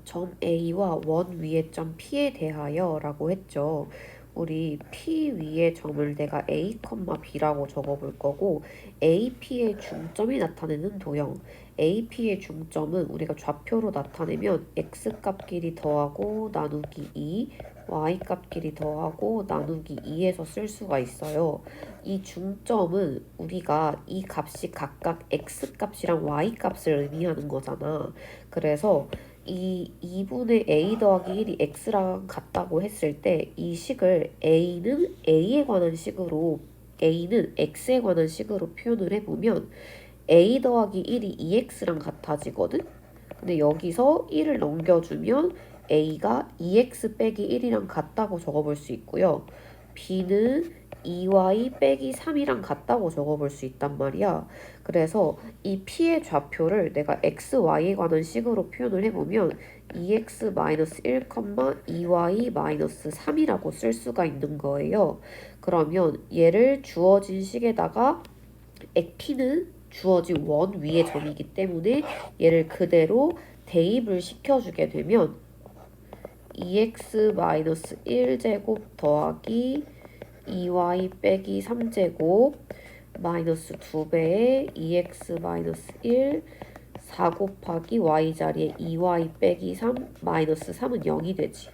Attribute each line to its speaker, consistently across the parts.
Speaker 1: 점 A와 원 위의 점 P에 대하여 라고 했죠. 우리 P 위의 점을 내가 A, B라고 적어볼 거고 AP의 중점이 나타내는 도형 AP의 중점은 우리가 좌표로 나타내면 X값끼리 더하고 나누기 2 Y값끼리 더하고 나누기 2에서 쓸 수가 있어요. 이 중점은 우리가 이 값이 각각 X값이랑 Y값을 의미하는 거잖아. 그래서 이 2분의 a 더하기 1이 x랑 같다고 했을 때 이 식을 a는 a에 관한 식으로 a는 x에 관한 식으로 표현을 해보면 a 더하기 1이 2x랑 같아지거든? 근데 여기서 1을 넘겨주면 a가 2x 빼기 1이랑 같다고 적어볼 수 있고요. b는 2y 빼기 3이랑 같다고 적어볼 수 있단 말이야. 그래서 이 p의 좌표를 내가 x, y에 관한 식으로 표현을 해보면 2x-1, 2y-3이라고 쓸 수가 있는 거예요. 그러면 얘를 주어진 식에다가 p는 주어진 원 위의 점이기 때문에 얘를 그대로 대입을 시켜주게 되면 2x-1제곱 더하기 2y 빼기 3제곱 마이너스 2배의 2x-1 4 곱하기 y 자리에 2y 빼기 3 마이너스 3은 0이 되지.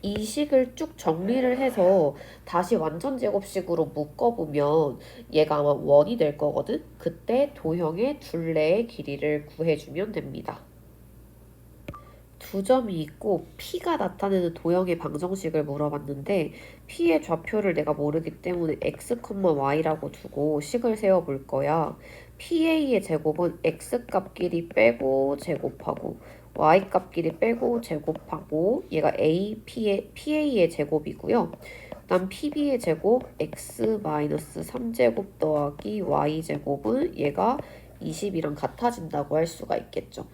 Speaker 1: 이 식을 쭉 정리를 해서 다시 완전 제곱식으로 묶어보면 얘가 아마 원이 될 거거든? 그때 도형의 둘레의 길이를 구해주면 됩니다. 두 점이 있고 P가 나타내는 도형의 방정식을 물어봤는데 P의 좌표를 내가 모르기 때문에 x, y라고 두고 식을 세워볼 거야. PA의 제곱은 x값끼리 빼고 제곱하고 y값끼리 빼고 제곱하고 얘가 PA의 제곱이고요. 그다음 PB의 제곱 x-3제곱 더하기 y제곱은 얘가 20이랑 같아진다고 할 수가 있겠죠.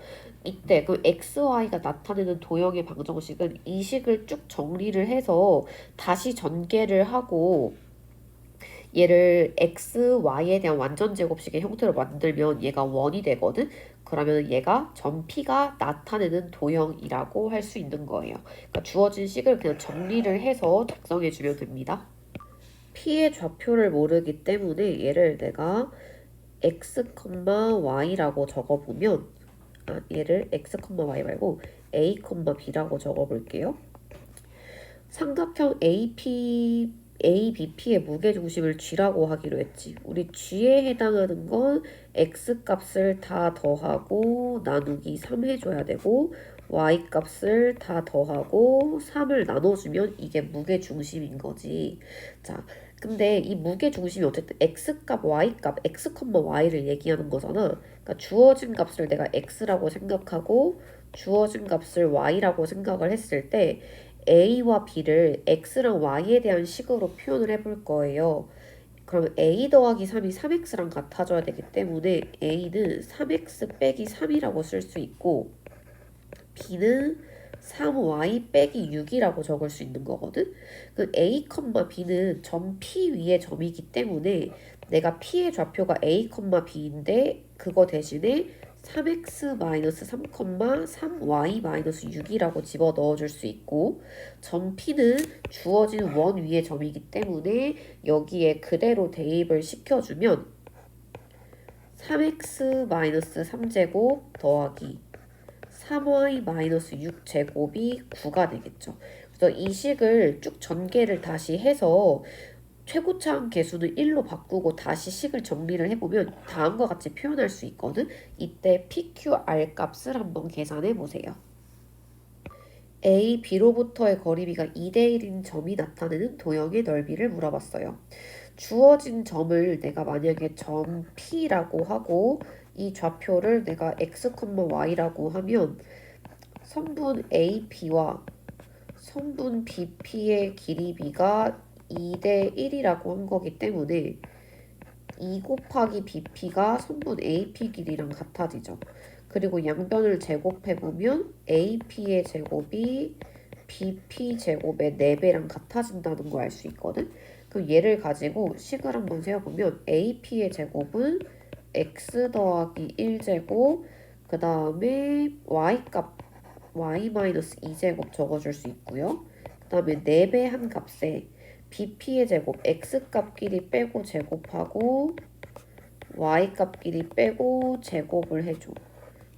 Speaker 1: 이때 그 XY가 나타내는 도형의 방정식은 이 식을 쭉 정리를 해서 다시 전개를 하고 얘를 XY에 대한 완전 제곱식의 형태로 만들면 얘가 원이 되거든? 그러면 얘가 점 P가 나타내는 도형이라고 할 수 있는 거예요. 그러니까 주어진 식을 그냥 정리를 해서 작성해주면 됩니다. P의 좌표를 모르기 때문에 얘를 내가 x, y라고 적어보면 얘를 x, y 말고 a, b라고 적어볼게요. 삼각형 ABP의 무게중심을 g라고 하기로 했지. 우리 g에 해당하는 건 x값을 다 더하고 나누기 3 해줘야 되고 y값을 다 더하고 3을 나눠주면 이게 무게중심인 거지. 자, 근데 이 무게중심이 어쨌든 x값, y값, x, y를 얘기하는 거잖아. 그러니까 주어진 값을 내가 x라고 생각하고 주어진 값을 y라고 생각을 했을 때 a와 b를 x랑 y에 대한 식으로 표현을 해볼 거예요. 그럼 a 더하기 3이 3x랑 같아져야 되기 때문에 a는 3x 빼기 3이라고 쓸 수 있고 b는 3y 빼기 6이라고 적을 수 있는 거거든. 그 a, b는 점 P 위의 점이기 때문에 내가 P의 좌표가 a, b인데 그거 대신에 3x-3, 3y-6이라고 집어 넣어줄 수 있고 점 P는 주어진 원 위의 점이기 때문에 여기에 그대로 대입을 시켜주면 3x-3제곱 더하기 3y-6제곱이 9가 되겠죠. 그래서 이 식을 쭉 전개를 다시 해서 최고차항 계수는 1로 바꾸고 다시 식을 정리를 해보면 다음과 같이 표현할 수 있거든. 이때 PQR 값을 한번 계산해 보세요. A, B로부터의 거리비가 2대1인 점이 나타내는 도형의 넓이를 물어봤어요. 주어진 점을 내가 만약에 점 P라고 하고 이 좌표를 내가 X, Y라고 하면 성분 AP와 성분 BP의 길이비가 2대1이라고 한 거기 때문에 2 곱하기 BP가 성분 AP 길이랑 같아지죠. 그리고 양변을 제곱해보면 AP의 제곱이 BP 제곱의 4배랑 같아진다는 걸 알 수 있거든. 그럼 얘를 가지고 식을 한번 세워보면 AP의 제곱은 X 더하기 1제곱 그 다음에 y-2제곱 적어줄 수 있고요. 그 다음에 4배 한 값에 bp의 제곱 x값끼리 빼고 제곱하고 y값끼리 빼고 제곱을 해줘.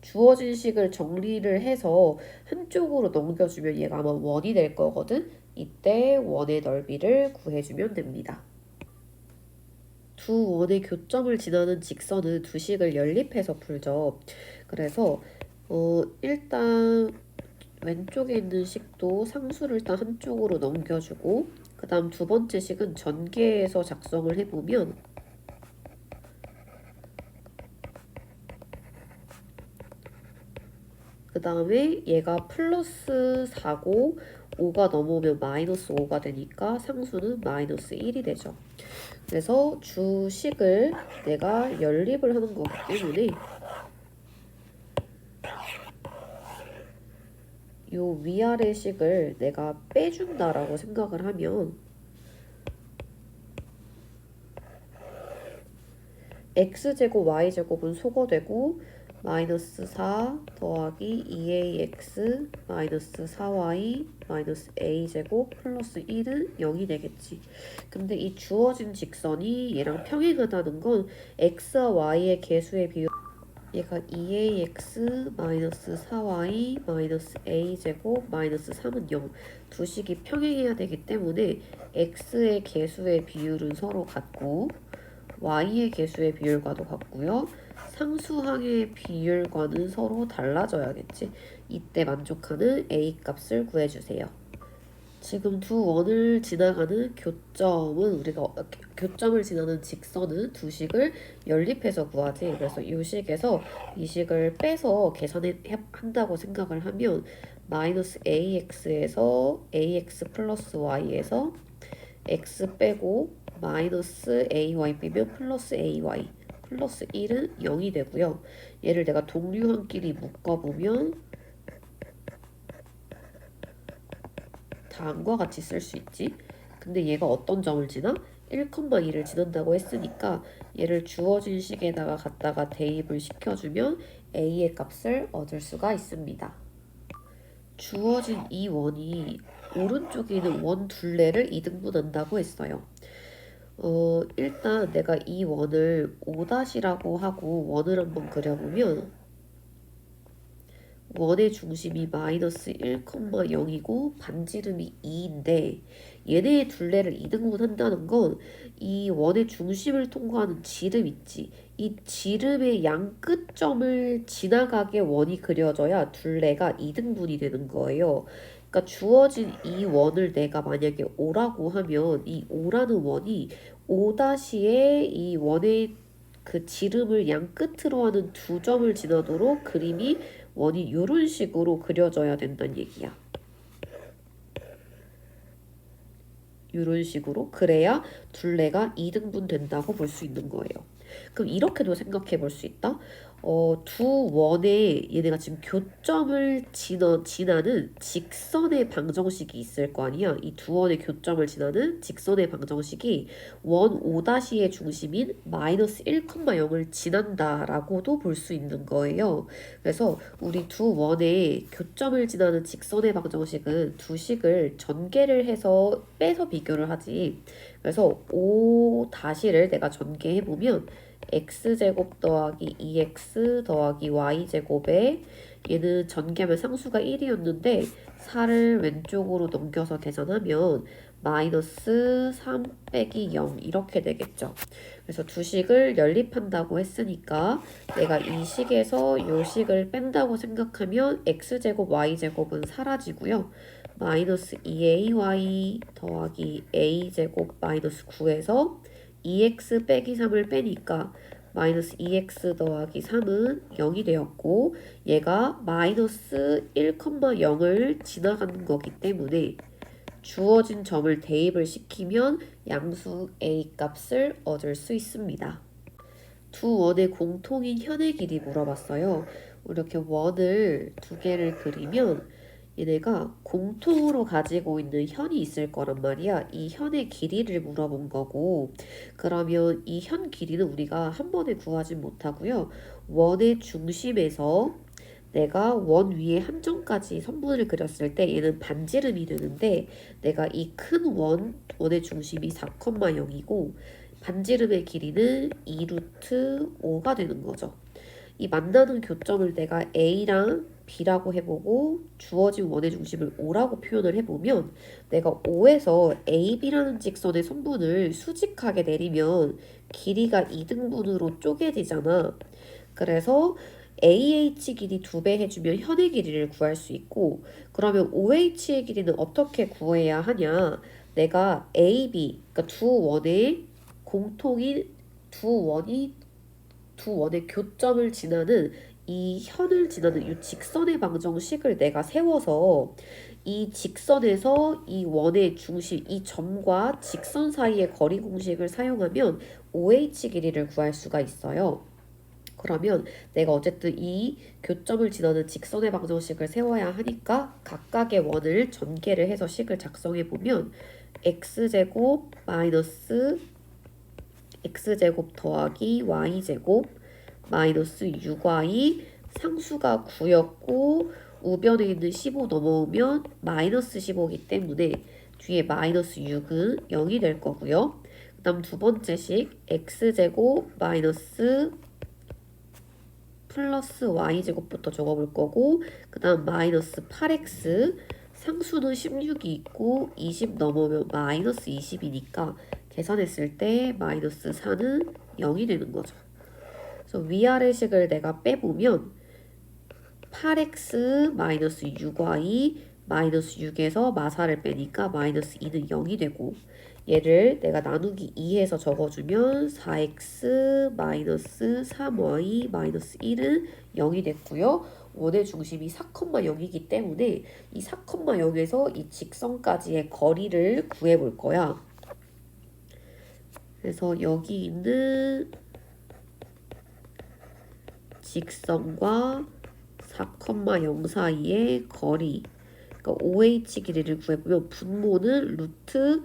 Speaker 1: 주어진 식을 정리를 해서 한쪽으로 넘겨주면 얘가 아마 원이 될 거거든. 이때 원의 넓이를 구해주면 됩니다. 두 원의 교점을 지나는 직선은 두 식을 연립해서 풀죠. 그래서 일단 왼쪽에 있는 식도 상수를 일단 한쪽으로 넘겨주고 그 다음 두 번째 식은 전개해서 작성을 해보면 그 다음에 얘가 플러스 4고 5가 넘어오면 마이너스 5가 되니까 상수는 마이너스 1이 되죠. 그래서 주식을 내가 연립을 하는 거기 때문에 요 위아래 식을 내가 빼준다라고 생각을 하면 x제곱 y제곱은 소거되고 마이너스 4 더하기 2ax 마이너스 4y 마이너스 a제곱 플러스 1은 0이 되겠지. 근데 이 주어진 직선이 얘랑 평행하다는 건 x와 y의 개수의 비율 얘가 2ax 마이너스 4y 마이너스 a제곱 마이너스 3은 0. 두 식이 평행해야 되기 때문에 x의 개수의 비율은 서로 같고 y의 개수의 비율과도 같고요. 상수항의 비율과는 서로 달라져야겠지. 이때 만족하는 a 값을 구해주세요. 지금 두 원을 지나가는 교점은 우리가 교점을 지나는 직선은 두 식을 연립해서 구하지. 그래서 이 식에서 이 식을 빼서 계산한다고 생각을 하면 마이너스 ax에서 ax 플러스 y에서 x 빼고 마이너스 ay 빼면 플러스 ay 플러스 1은 0이 되고요. 얘를 내가 동류항끼리 묶어보면 다음과 같이 쓸 수 있지. 근데 얘가 어떤 점을 지나? 1,2를 지난다고 했으니까 얘를 주어진 식에다가 갖다가 대입을 시켜주면 a의 값을 얻을 수가 있습니다. 주어진 이 원이 오른쪽에 있는 원 둘레를 2등분한다고 했어요. 일단 내가 이 원을 5'이라고 하고 원을 한번 그려보면 원의 중심이 마이너스 1,0이고 반지름이 2인데 얘네의 둘레를 2등분 한다는 건 이 원의 중심을 통과하는 지름 있지. 이 지름의 양 끝점을 지나가게 원이 그려져야 둘레가 2등분이 되는 거예요. 그러니까 주어진 이 원을 내가 만약에 5라고 하면 이 5라는 원이 5'의 이 원의 그 지름을 양 끝으로 하는 두 점을 지나도록 그림이 원이 이런 식으로 그려져야 된다는 얘기야. 이런 식으로 그래야 둘레가 2등분 된다고 볼 수 있는 거예요. 그럼 이렇게도 생각해 볼 수 있다. 두 원에 얘네가 지금 교점을 지나는 직선의 방정식이 있을 거 아니야. 이 두 원의 교점을 지나는 직선의 방정식이 원 5'의 중심인 마이너스 1,0을 지난다라고도 볼 수 있는 거예요. 그래서 우리 두 원의 교점을 지나는 직선의 방정식은 두 식을 전개를 해서 빼서 비교를 하지. 그래서 5'를 내가 전개해보면 x제곱 더하기 2x 더하기 y제곱에 얘는 전개하면 상수가 1이었는데 4를 왼쪽으로 넘겨서 계산하면 마이너스 3 빼기 0 이렇게 되겠죠. 그래서 두 식을 연립한다고 했으니까 내가 이 식에서 이 식을 뺀다고 생각하면 x제곱 y제곱은 사라지고요. 마이너스 2ay 더하기 a제곱 마이너스 9에서 2x 빼기 3을 빼니까 마이너스 2x 더하기 3은 0이 되었고 얘가 마이너스 1,0을 지나가는 거기 때문에 주어진 점을 대입을 시키면 양수 a 값을 얻을 수 있습니다. 두 원의 공통인 현의 길이 물어봤어요. 이렇게 원을 두 개를 그리면 얘네가 공통으로 가지고 있는 현이 있을 거란 말이야. 이 현의 길이를 물어본 거고 그러면 이 현 길이는 우리가 한 번에 구하지 못하고요. 원의 중심에서 내가 원 위에 함정까지 선분을 그렸을 때 얘는 반지름이 되는데 내가 이 큰 원의 중심이 4,0이고 반지름의 길이는 2 루트 5가 되는 거죠. 이 만나는 교점을 내가 A랑 B라고 해보고 주어진 원의 중심을 O라고 표현을 해보면 내가 O에서 AB라는 직선의 선분을 수직하게 내리면 길이가 2등분으로 쪼개지잖아. 그래서 AH 길이 2배 해주면 현의 길이를 구할 수 있고 그러면 OH의 길이는 어떻게 구해야 하냐. 내가 AB, 그러니까 두 원의 공통인 두 원의 교점을 지나는 이 현을 지나는 이 직선의 방정식을 내가 세워서 이 직선에서 이 원의 중심, 이 점과 직선 사이의 거리 공식을 사용하면 OH 길이를 구할 수가 있어요. 그러면 내가 어쨌든 이 교점을 지나는 직선의 방정식을 세워야 하니까 각각의 원을 전개를 해서 식을 작성해 보면 x제곱 마이너스 x제곱 더하기 y제곱 마이너스 6y 상수가 9였고 우변에 있는 15 넘어오면 마이너스 15이기 때문에 뒤에 마이너스 6은 0이 될 거고요. 그 다음 두 번째 식 x제곱 마이너스 플러스 y제곱부터 적어볼 거고 그 다음 마이너스 8x 상수는 16이 있고 20 넘어오면 마이너스 20이니까 계산했을 때 마이너스 4는 0이 되는 거죠. 그래서 위아래식을 내가 빼보면 8x 마이너스 6y 마이너스 6에서 마사를 빼니까 마이너스 2는 0이 되고 얘를 내가 나누기 2해서 적어주면 4x 마이너스 3y 마이너스 1은 0이 됐고요. 원의 중심이 4,0이기 때문에 이 4,0에서 이 직선까지의 거리를 구해볼 거야. 그래서 여기 있는 직선과 4,0 사이의 거리, 그러니까 OH 길이를 구해보면 분모는 루트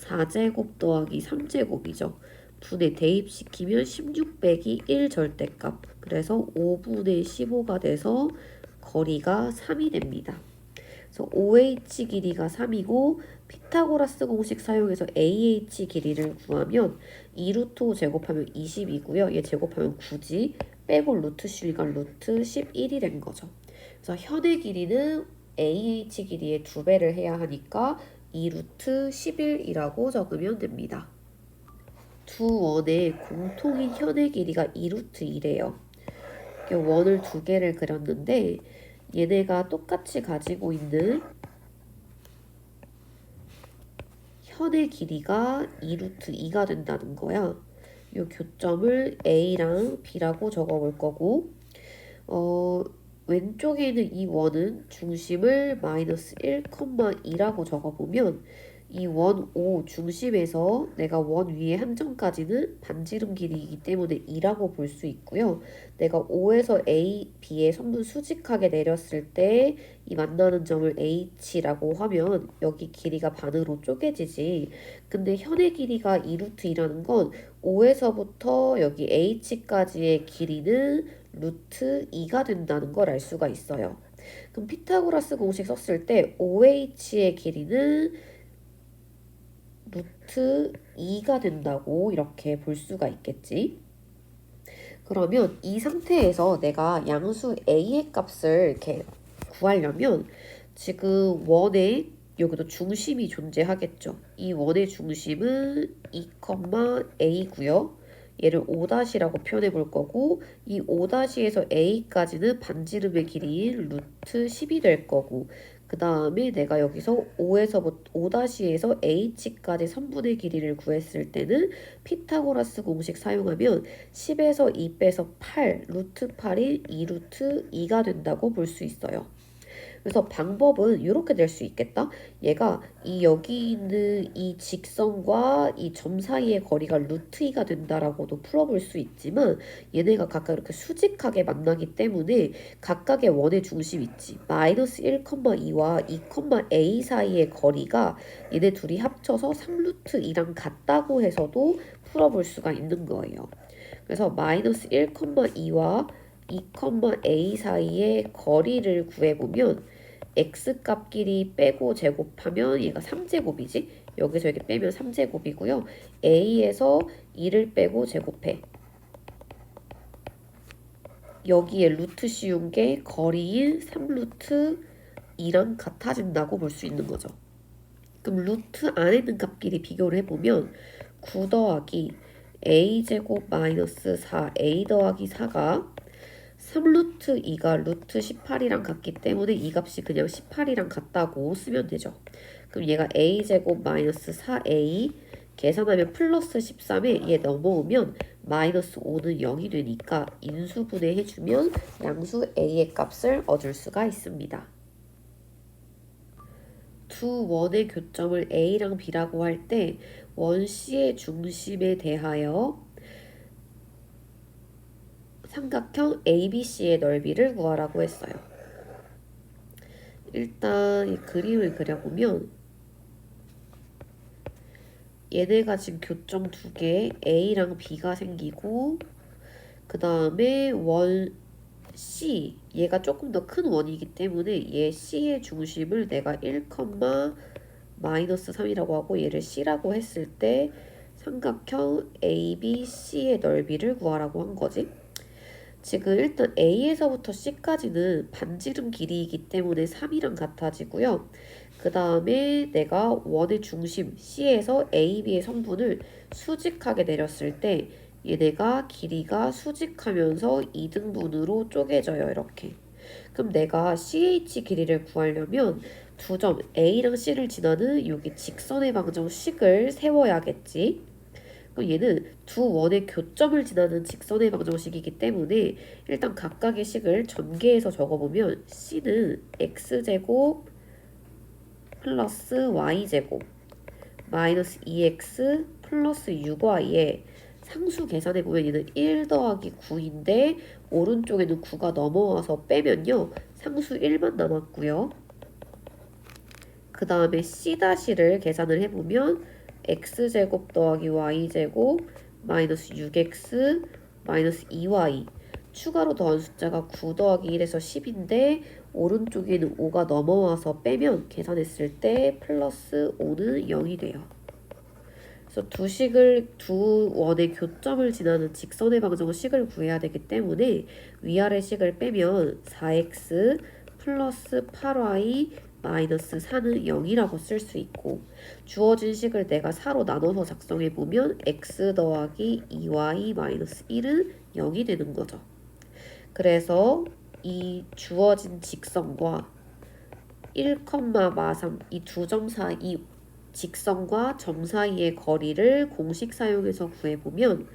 Speaker 1: 4제곱 더하기 3제곱이죠. 분에 대입시키면 16 빼기 1 절대값. 그래서 5분의 15가 돼서 거리가 3이 됩니다. 그래서 OH 길이가 3이고 피타고라스 공식 사용해서 AH 길이를 구하면 2루트 5 제곱하면 20이고요. 얘 제곱하면 9지. 빼고 루트 실과 루트 11이 된 거죠. 그래서 현의 길이는 AH 길이의 2배를 해야 하니까 2루트 11이라고 적으면 됩니다. 두 원의 공통인 현의 길이가 2루트 1이에요. 원을 두 개를 그렸는데 얘네가 똑같이 가지고 있는 현의 길이가 2루트 2가 된다는 거야. 이 교점을 A랑 B라고 적어볼 거고 왼쪽에 있는 이 원은 중심을 마이너스 1,2라고 적어보면 이 원 O 중심에서 내가 원 위의 함정까지는 반지름 길이이기 때문에 2라고 볼 수 있고요. 내가 O에서 A, B의 선분 수직하게 내렸을 때 이 만나는 점을 H라고 하면 여기 길이가 반으로 쪼개지지. 근데 현의 길이가 2루트 2라는 건 O에서부터 여기 H까지의 길이는 루트 2가 된다는 걸 알 수가 있어요. 그럼 피타고라스 공식 썼을 때 OH의 길이는 루트 2가 된다고 이렇게 볼 수가 있겠지. 그러면 이 상태에서 내가 양수 A의 값을 이렇게 구하려면 지금 원에 여기도 중심이 존재하겠죠. 이 원의 중심은 2,A고요. 얘를 5-라고 표현해 볼 거고 이 5-에서 A까지는 반지름의 길이인 루트 10이 될 거고 그 다음에 내가 여기서 5-에서 H까지 선분의 길이를 구했을 때는 피타고라스 공식 사용하면 10에서 2 빼서 8, 루트 8이 2루트 2가 된다고 볼 수 있어요. 그래서 방법은 이렇게 될 수 있겠다. 얘가 여기 있는 이 직선과 이 점 사이의 거리가 루트 2가 된다라고도 풀어볼 수 있지만 얘네가 각각 이렇게 수직하게 만나기 때문에 각각의 원의 중심 있지. 마이너스 1,2와 2,a 사이의 거리가 얘네 둘이 합쳐서 3루트 2랑 같다고 해서도 풀어볼 수가 있는 거예요. 그래서 마이너스 1,2와 2, a 사이의 거리를 구해보면 x값끼리 빼고 제곱하면 얘가 3제곱이지? 여기서 여기 빼면 3제곱이고요. a에서 2를 빼고 제곱해. 여기에 루트 씌운 게 거리인 3루트 2랑 같아진다고 볼 수 있는 거죠. 그럼 루트 안에 있는 값끼리 비교를 해보면 9 더하기 a제곱 마이너스 4a 더하기 4가 3루트 2가 루트 18이랑 같기 때문에 이 값이 그냥 18이랑 같다고 쓰면 되죠. 그럼 얘가 a제곱 마이너스 4a 계산하면 플러스 13에 얘 넘어오면 마이너스 5는 0이 되니까 인수분해 해주면 양수 a의 값을 얻을 수가 있습니다. 두 원의 교점을 a랑 b라고 할 때 원 C의 중심에 대하여 삼각형 ABC의 넓이를 구하라고 했어요. 일단 이 그림을 그려보면 얘네가 지금 교점 두 개 A랑 B가 생기고 그 다음에 원 C 얘가 조금 더 큰 원이기 때문에 얘 C의 중심을 내가 1, 마이너스 3이라고 하고 얘를 C라고 했을 때 삼각형 ABC의 넓이를 구하라고 한 거지. 지금 일단 A에서부터 C까지는 반지름 길이이기 때문에 3이랑 같아지고요. 그 다음에 내가 원의 중심 C에서 A, B의 성분을 수직하게 내렸을 때 얘네가 길이가 수직하면서 2등분으로 쪼개져요. 이렇게. 그럼 내가 CH 길이를 구하려면 두 점 A랑 C를 지나는 여기 직선의 방정식을 세워야겠지. 그럼 얘는 두 원의 교점을 지나는 직선의 방정식이기 때문에 일단 각각의 식을 전개해서 적어보면 C는 x제곱 플러스 y제곱 마이너스 2x 플러스 6y에 상수 계산해보면 얘는 1 더하기 9인데 오른쪽에는 9가 넘어와서 빼면요 상수 1만 남았고요. 그 다음에 C-를 계산을 해보면 x제곱 더하기 y제곱 마이너스 6x 마이너스 2y 추가로 더한 숫자가 9 더하기 1에서 10인데 오른쪽에는 5가 넘어와서 빼면 계산했을 때 플러스 5는 0이 돼요. 그래서 두 원의 교점을 지나는 직선의 방정식을 구해야 되기 때문에 위아래 식을 빼면 4x 플러스 8y 마이너스 4는 0이라고 쓸 수 있고 주어진 식을 내가 4로 나눠서 작성해보면 x 더하기 2y 마이너스 1은 0이 되는 거죠. 그래서 이 주어진 직선과 1, 마3 이 두 점 사이 직선과 점 사이의 거리를 공식 사용해서 구해보면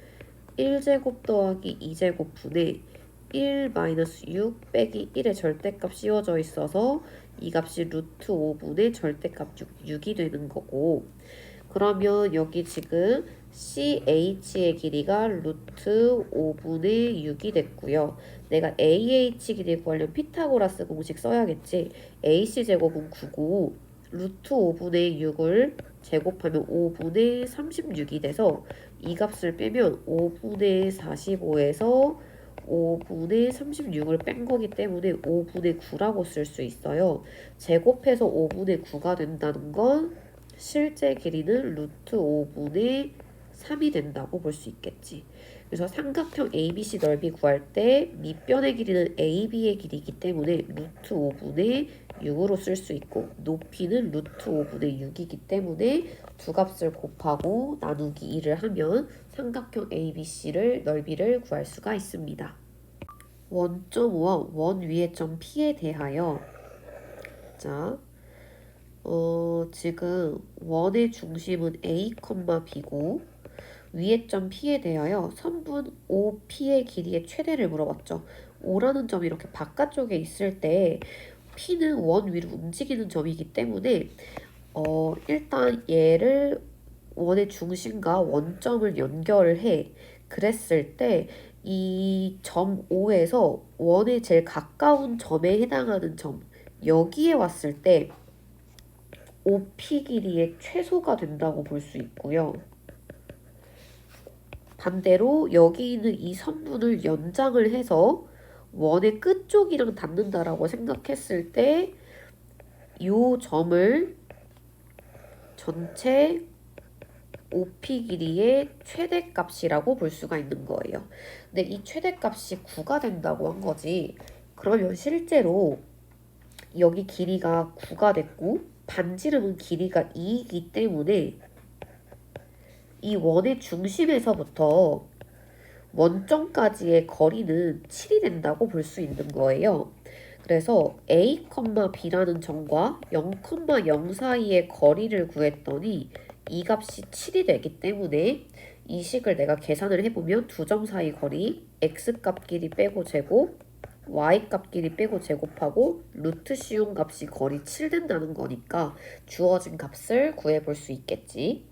Speaker 1: 1제곱 더하기 2제곱 분의 1 마이너스 6 빼기 1의 절대값 씌워져 있어서 이 값이 루트 5분의 절대값 6이 되는 거고 그러면 여기 지금 CH의 길이가 루트 5분의 6이 됐고요. 내가 AH 길이 구하려면 피타고라스 공식 써야겠지. AC 제곱은 9고 루트 5분의 6을 제곱하면 5분의 36이 돼서 이 값을 빼면 5분의 45에서 5분의 36을 뺀 거기 때문에 5분의 9라고 쓸 수 있어요. 제곱해서 5분의 9가 된다는 건 실제 길이는 루트 5분의 3이 된다고 볼 수 있겠지. 그래서 삼각형 ABC 넓이 구할 때 밑변의 길이는 AB의 길이이기 때문에 루트 5분의 6으로 쓸 수 있고 높이는 루트 5분의 6이기 때문에 두 값을 곱하고 나누기 2를 하면 삼각형 ABC를 넓이를 구할 수가 있습니다. 원점5와 원 위의 점 P에 대하여 자 지금 원의 중심은 A, B고 위의 점 P에 대하여 선분 OP의 길이의 최대를 물어봤죠. O라는 점이 이렇게 바깥쪽에 있을 때 P는 원 위로 움직이는 점이기 때문에 일단 얘를 원의 중심과 원점을 연결해 그랬을 때 이 점 O에서 원의 제일 가까운 점에 해당하는 점 여기에 왔을 때 OP 길이의 최소가 된다고 볼 수 있고요. 반대로 여기 있는 이 선분을 연장을 해서 원의 끝쪽이랑 닿는다라고 생각했을 때 요 점을 전체 OP 길이의 최대값이라고 볼 수가 있는 거예요. 근데 이 최대값이 9가 된다고 한 거지. 그러면 실제로 여기 길이가 9가 됐고 반지름은 길이가 2이기 때문에 이 원의 중심에서부터 원점까지의 거리는 7이 된다고 볼 수 있는 거예요. 그래서 A, B라는 점과 0, 0 사이의 거리를 구했더니 이 값이 7이 되기 때문에 이 식을 내가 계산을 해보면 두 점 사이 거리 x값끼리 빼고 제곱 y값끼리 빼고 제곱하고 루트 씌운 값이 거리 7 된다는 거니까 주어진 값을 구해볼 수 있겠지.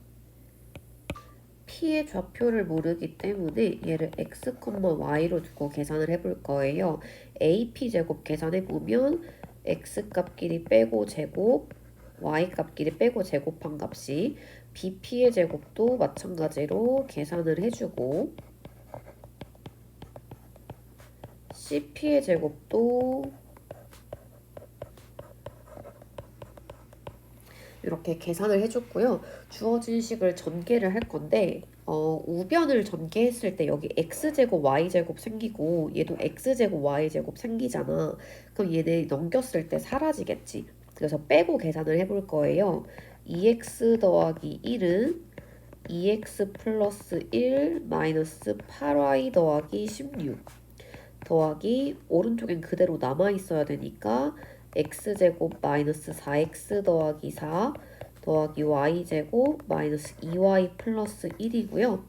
Speaker 1: P의 좌표를 모르기 때문에 얘를 x, y로 두고 계산을 해볼 거예요. AP 제곱 계산해보면 x 값끼리 빼고 제곱, y 값끼리 빼고 제곱한 값이 BP의 제곱도 마찬가지로 계산을 해주고 CP의 제곱도 이렇게 계산을 해줬고요. 주어진 식을 전개를 할 건데 우변을 전개했을 때 여기 x제곱 y제곱 생기고 얘도 x제곱 y제곱 생기잖아. 그럼 얘네 넘겼을 때 사라지겠지. 그래서 빼고 계산을 해볼 거예요. 2x 더하기 1은 2x 플러스 1 마이너스 8y 더하기 16 더하기 오른쪽엔 그대로 남아있어야 되니까 x제곱 마이너스 4x 더하기 4 더하기 y제곱 마이너스 2y 플러스 1이고요.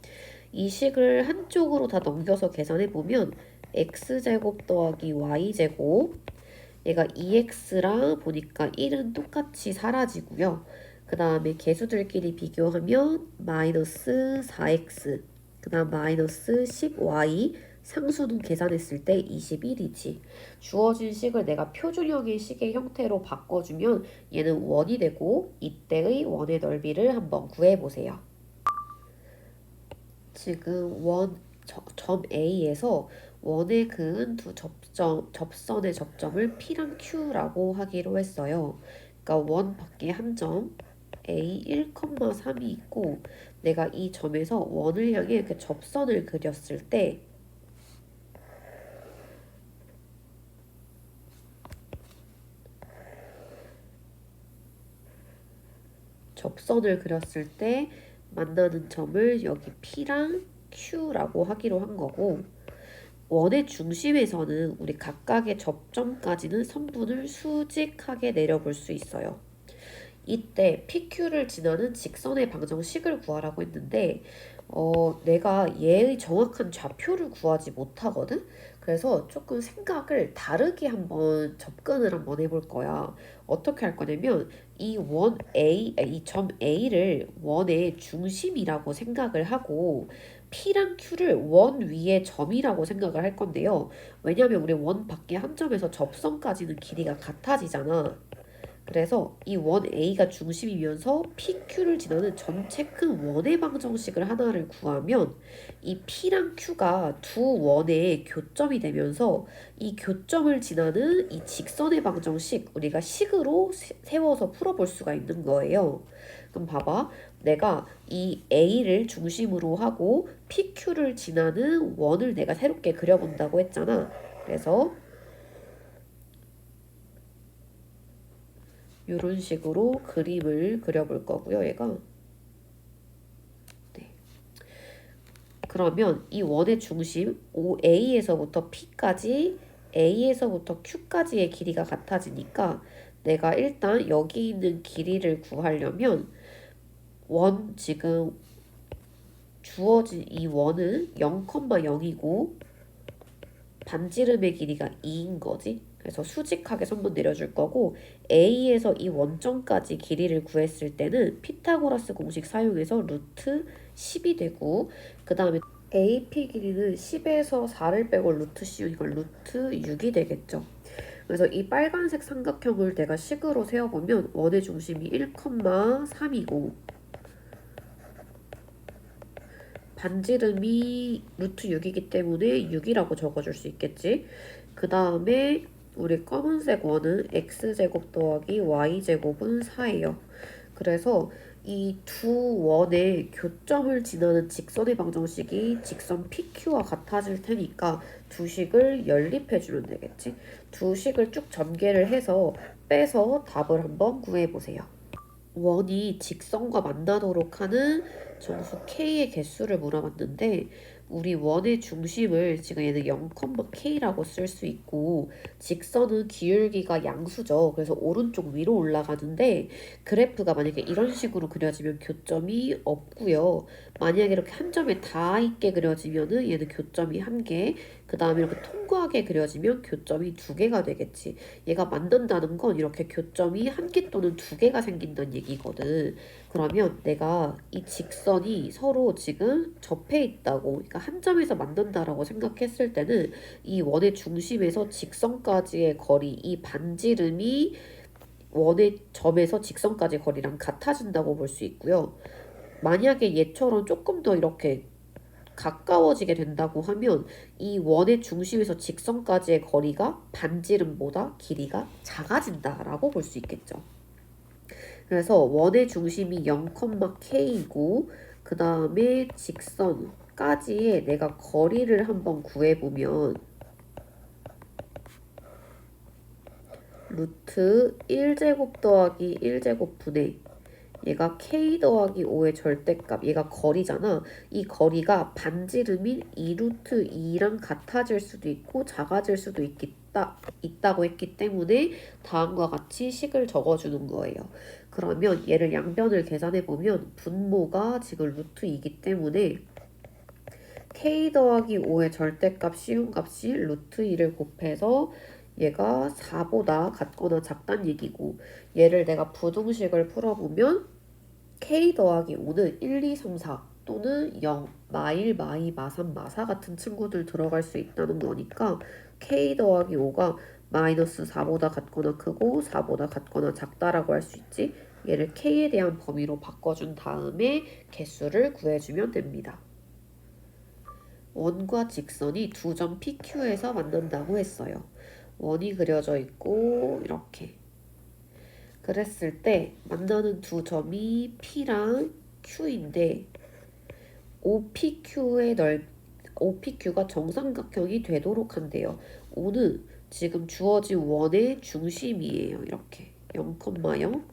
Speaker 1: 이 식을 한쪽으로 다 넘겨서 계산해보면 x제곱 더하기 y제곱 얘가 2x랑 보니까 1은 똑같이 사라지고요. 그 다음에 개수들끼리 비교하면 마이너스 4x 그 다음 마이너스 10y 상수는 계산했을 때 21이지. 주어진 식을 내가 표준형의 식의 형태로 바꿔주면 얘는 원이 되고 이때의 원의 넓이를 한번 구해보세요. 지금 점 A에서 원에 그은 두 접선의 접점을 P랑 Q라고 하기로 했어요. 그러니까 원 밖에 한 점 A 1,3이 있고 내가 이 점에서 원을 향해 이렇게 접선을 그렸을 때 만나는 점을 여기 P랑 Q라고 하기로 한 거고 원의 중심에서는 우리 각각의 접점까지는 선분을 수직하게 내려볼 수 있어요. 이때 PQ를 지나는 직선의 방정식을 구하라고 했는데 내가 얘의 정확한 좌표를 구하지 못하거든? 그래서 조금 생각을 다르게 한번 접근을 한번 해볼 거야. 어떻게 할 거냐면 이 점 A를 원의 중심이라고 생각을 하고 P랑 Q를 원 위의 점이라고 생각을 할 건데요. 왜냐면 우리 원 밖에 한 점에서 접선까지는 길이가 같아지잖아. 그래서 이 원 A가 중심이면서 PQ를 지나는 전체 큰 원의 방정식을 하나를 구하면 이 P랑 Q가 두 원의 교점이 되면서 이 교점을 지나는 이 직선의 방정식 우리가 식으로 세워서 풀어볼 수가 있는 거예요. 그럼 봐봐. 내가 이 A를 중심으로 하고 PQ를 지나는 원을 내가 새롭게 그려본다고 했잖아. 그래서 이런 식으로 그림을 그려볼 거고요. 얘가 네. 그러면 이 원의 중심 OA에서부터 P까지 A에서부터 Q까지의 길이가 같아지니까 내가 일단 여기 있는 길이를 구하려면 지금 주어진 이 원은 0,0이고 반지름의 길이가 2인 거지. 그래서 수직하게 선분 내려줄 거고 A에서 이 원점까지 길이를 구했을 때는 피타고라스 공식 사용해서 루트 10이 되고 그 다음에 AP 길이는 10에서 4를 빼고 루트 씌우니까 루트 6이 되겠죠. 그래서 이 빨간색 삼각형을 내가 식으로 세워보면 원의 중심이 1,3이고 반지름이 루트 6이기 때문에 6이라고 적어줄 수 있겠지. 그 다음에 우리 검은색 원은 x제곱 더하기 y제곱은 4예요. 그래서 이 두 원의 교점을 지나는 직선의 방정식이 직선 PQ와 같아질 테니까 두 식을 연립해주면 되겠지. 두 식을 쭉 전개를 해서 빼서 답을 한번 구해보세요. 원이 직선과 만나도록 하는 정수 K의 개수를 물어봤는데 우리 원의 중심을 지금 얘는 0,K라고 쓸 수 있고 직선은 기울기가 양수죠. 그래서 오른쪽 위로 올라가는데 그래프가 만약에 이런 식으로 그려지면 교점이 없고요. 만약에 이렇게 한 점에 닿아 있게 그려지면은 얘는 교점이 한 개, 그 다음에 이렇게 통과하게 그려지면 교점이 두 개가 되겠지. 얘가 만든다는 건 이렇게 교점이 한 개 또는 두 개가 생긴다는 얘기거든. 그러면 내가 이 직선이 서로 지금 접해 있다고, 그러니까 한 점에서 만든다라고 생각했을 때는 이 원의 중심에서 직선까지의 거리, 이 반지름이 원의 점에서 직선까지 거리랑 같아진다고 볼 수 있고요. 만약에 얘처럼 조금 더 이렇게 가까워지게 된다고 하면 이 원의 중심에서 직선까지의 거리가 반지름보다 길이가 작아진다라고 볼 수 있겠죠. 그래서 원의 중심이 0,K이고 그 다음에 직선까지의 내가 거리를 한번 구해보면 루트 1제곱 더하기 1제곱 분의 얘가 K 더하기 5의 절대값, 얘가 거리잖아. 이 거리가 반지름인 2루트 2랑 같아질 수도 있고 작아질 수도 있다고 했기 때문에 다음과 같이 식을 적어주는 거예요. 그러면 얘를 양변을 계산해보면 분모가 지금 루트 2이기 때문에 K 더하기 5의 절대값 시운값이 루트 2를 곱해서 얘가 4보다 같거나 작단 얘기고 얘를 내가 부등식을 풀어보면 K 더하기 5는 1, 2, 3, 4 또는 0, 마1, 마2, 마3, 마4 같은 친구들 들어갈 수 있다는 거니까 K 더하기 5가 마이너스 4보다 같거나 크고 4보다 같거나 작다라고 할 수 있지. 얘를 K에 대한 범위로 바꿔준 다음에 개수를 구해주면 됩니다. 원과 직선이 두 점 PQ에서 만난다고 했어요. 원이 그려져 있고 이렇게 그랬을 때 만나는 두 점이 P랑 Q인데 OPQ가 정삼각형이 되도록 한대요. O는 지금 주어진 원의 중심이에요. 이렇게 0,0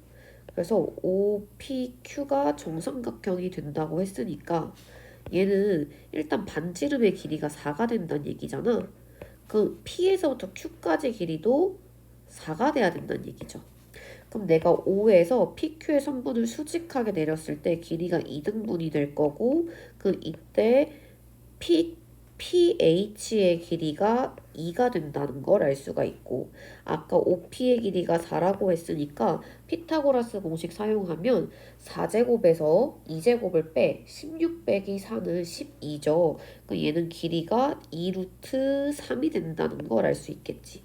Speaker 1: 그래서 OPQ가 정삼각형이 된다고 했으니까 얘는 일단 반지름의 길이가 4가 된다는 얘기잖아. 그 P에서부터 Q까지 길이도 4가 돼야 된다는 얘기죠. 그럼 내가 5에서 PQ의 선분을 수직하게 내렸을 때 길이가 2등분이 될 거고 그 이때 PH의 길이가 2가 된다는 걸 알 수가 있고 아까 OP의 길이가 4라고 했으니까 피타고라스 공식 사용하면 4제곱에서 2제곱을 빼 16 빼기 4는 12죠. 얘는 길이가 2루트 3이 된다는 걸 알 수 있겠지.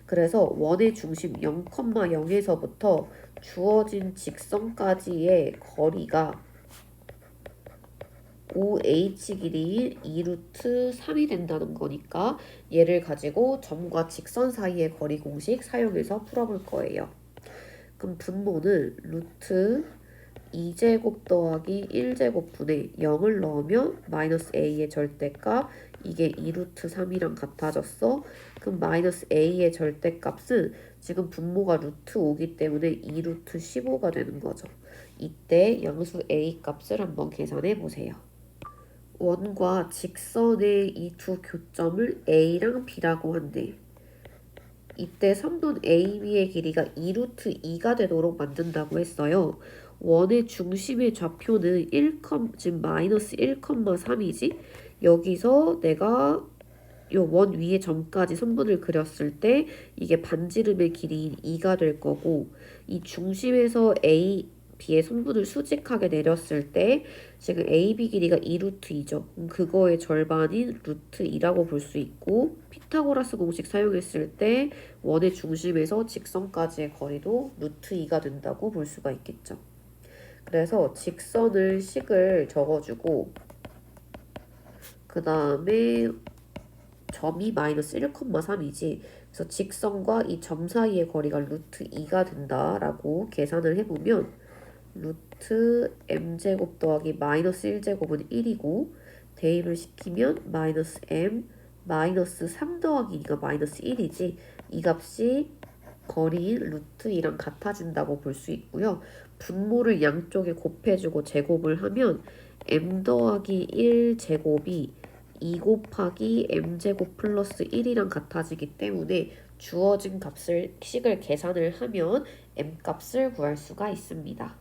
Speaker 1: 그래서 원의 중심 0,0에서부터 주어진 직선까지의 거리가 OH 길이인 2루트 3이 된다는 거니까 얘를 가지고 점과 직선 사이의 거리 공식 사용해서 풀어볼 거예요. 그럼 분모는 루트 2제곱 더하기 1제곱 분의 0을 넣으면 마이너스 a의 절대값 이게 2루트 3이랑 같아졌어. 그럼 마이너스 a의 절대값은 지금 분모가 루트 5기 때문에 2루트 15가 되는 거죠. 이때 양수 a 값을 한번 계산해 보세요. 원과 직선의 이 두 교점을 a랑 b라고 한대. 이때 선분 AB의 길이가 2루트 2가 되도록 만든다고 했어요. 원의 중심의 좌표는 1, 지금 마이너스 1,3이지? 여기서 내가 요 원 위에 점까지 선분을 그렸을 때 이게 반지름의 길이인 2가 될 거고 이 중심에서 A, B의 선분을 수직하게 내렸을 때 지금 AB 길이가 2루트 2죠. 그거의 절반인 루트 2라고 볼 수 있고 피타고라스 공식 사용했을 때 원의 중심에서 직선까지의 거리도 루트 2가 된다고 볼 수가 있겠죠. 그래서 직선을 식을 적어주고 그 다음에 점이 마이너스 1,3이지. 그래서 직선과 이 점 사이의 거리가 루트 2가 된다라고 계산을 해보면 루트 m제곱 더하기 마이너스 1제곱은 1이고 대입을 시키면 마이너스 m 마이너스 3 더하기 2가 마이너스 1이지. 이 값이 거리인 루트 2랑 같아진다고 볼 수 있고요. 분모를 양쪽에 곱해주고 제곱을 하면 m 더하기 1 제곱이 2 곱하기 m제곱 플러스 1이랑 같아지기 때문에 주어진 식을 계산을 하면 m값을 구할 수가 있습니다.